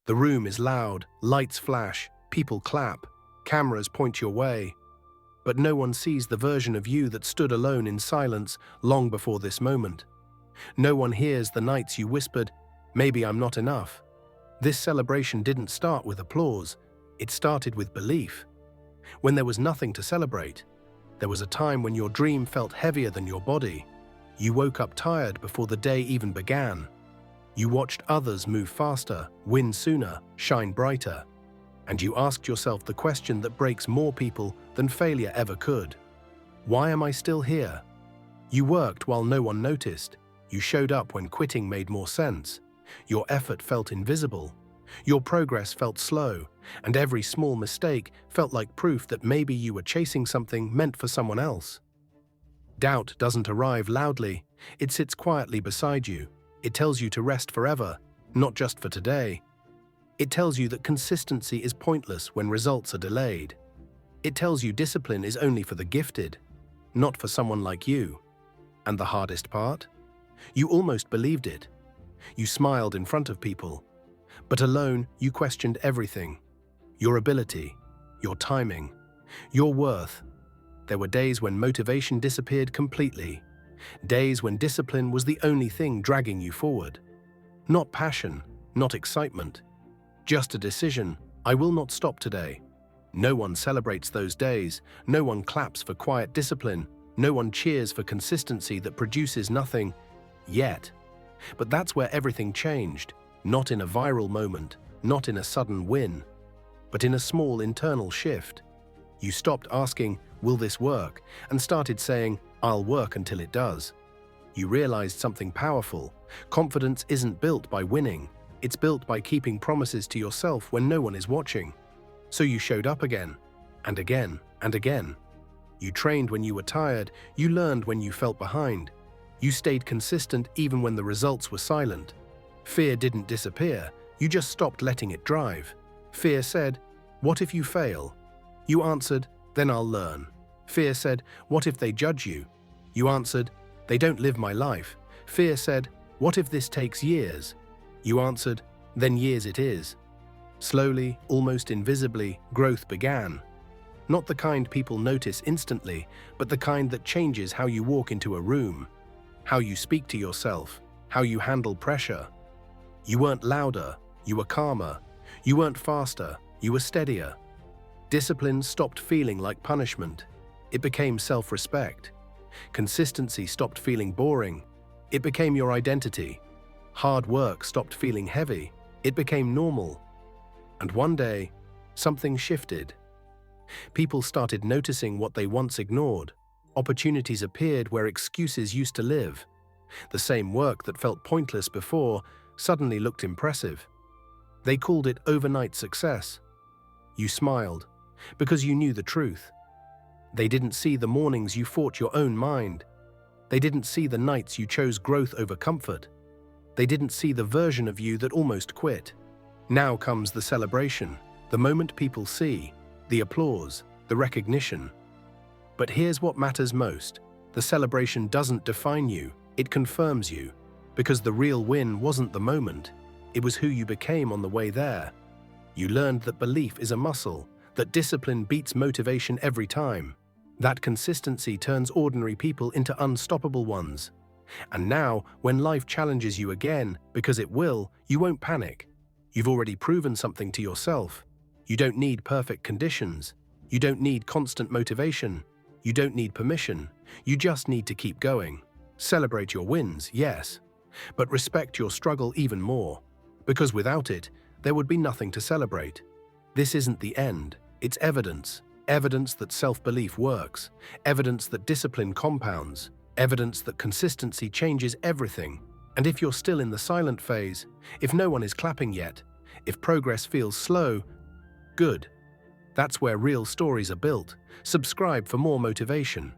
The room is loud, lights flash, people clap, cameras point your way. But no one sees the version of you that stood alone in silence long before this moment. No one hears the nights you whispered, "Maybe I'm not enough." This celebration didn't start with applause, it started with belief. When there was nothing to celebrate, there was a time when your dream felt heavier than your body. You woke up tired before the day even began. You watched others move faster, win sooner, shine brighter. And you asked yourself the question that breaks more people than failure ever could. Why am I still here? You worked while no one noticed. You showed up when quitting made more sense. Your effort felt invisible. Your progress felt slow, and every small mistake felt like proof that maybe you were chasing something meant for someone else. Doubt doesn't arrive loudly, it sits quietly beside you. It tells you to rest forever, not just for today. It tells you that consistency is pointless when results are delayed. It tells you discipline is only for the gifted, not for someone like you. And the hardest part? You almost believed it. You smiled in front of people. But alone, you questioned everything. Your ability, your timing, your worth. There were days when motivation disappeared completely. Days when discipline was the only thing dragging you forward. Not passion, not excitement. Just a decision, I will not stop today. No one celebrates those days. No one claps for quiet discipline. No one cheers for consistency that produces nothing yet. But that's where everything changed. Not in a viral moment, not in a sudden win, but in a small internal shift. You stopped asking, "Will this work?" and started saying, "I'll work until it does." You realized something powerful. Confidence isn't built by winning. It's built by keeping promises to yourself when no one is watching. So you showed up again, and again, and again. You trained when you were tired. You learned when you felt behind. You stayed consistent even when the results were silent. Fear didn't disappear. You just stopped letting it drive. Fear said, "What if you fail?" You answered, "Then I'll learn." Fear said, "What if they judge you?" You answered, "They don't live my life." Fear said, "What if this takes years?" You answered, "Then years it is." Slowly, almost invisibly, growth began. Not the kind people notice instantly, but the kind that changes how you walk into a room, how you speak to yourself, how you handle pressure. You weren't louder, you were calmer. You weren't faster, you were steadier. Discipline stopped feeling like punishment. It became self-respect. Consistency stopped feeling boring. It became your identity. Hard work stopped feeling heavy. It became normal. And one day, something shifted. People started noticing what they once ignored. Opportunities appeared where excuses used to live. The same work that felt pointless before suddenly looked impressive. They called it overnight success. You smiled, because you knew the truth. They didn't see the mornings you fought your own mind. They didn't see the nights you chose growth over comfort. They didn't see the version of you that almost quit. Now comes the celebration, the moment people see, the applause, the recognition. But here's what matters most. The celebration doesn't define you, it confirms you. Because the real win wasn't the moment, it was who you became on the way there. You learned that belief is a muscle, that discipline beats motivation every time, that consistency turns ordinary people into unstoppable ones. And now, when life challenges you again, because it will, you won't panic. You've already proven something to yourself. You don't need perfect conditions. You don't need constant motivation. You don't need permission. You just need to keep going. Celebrate your wins, yes, but respect your struggle even more, because without it, there would be nothing to celebrate. This isn't the end, it's evidence. Evidence that self-belief works, evidence that discipline compounds, evidence that consistency changes everything. And if you're still in the silent phase, if no one is clapping yet, if progress feels slow, good. That's where real stories are built. Subscribe for more motivation.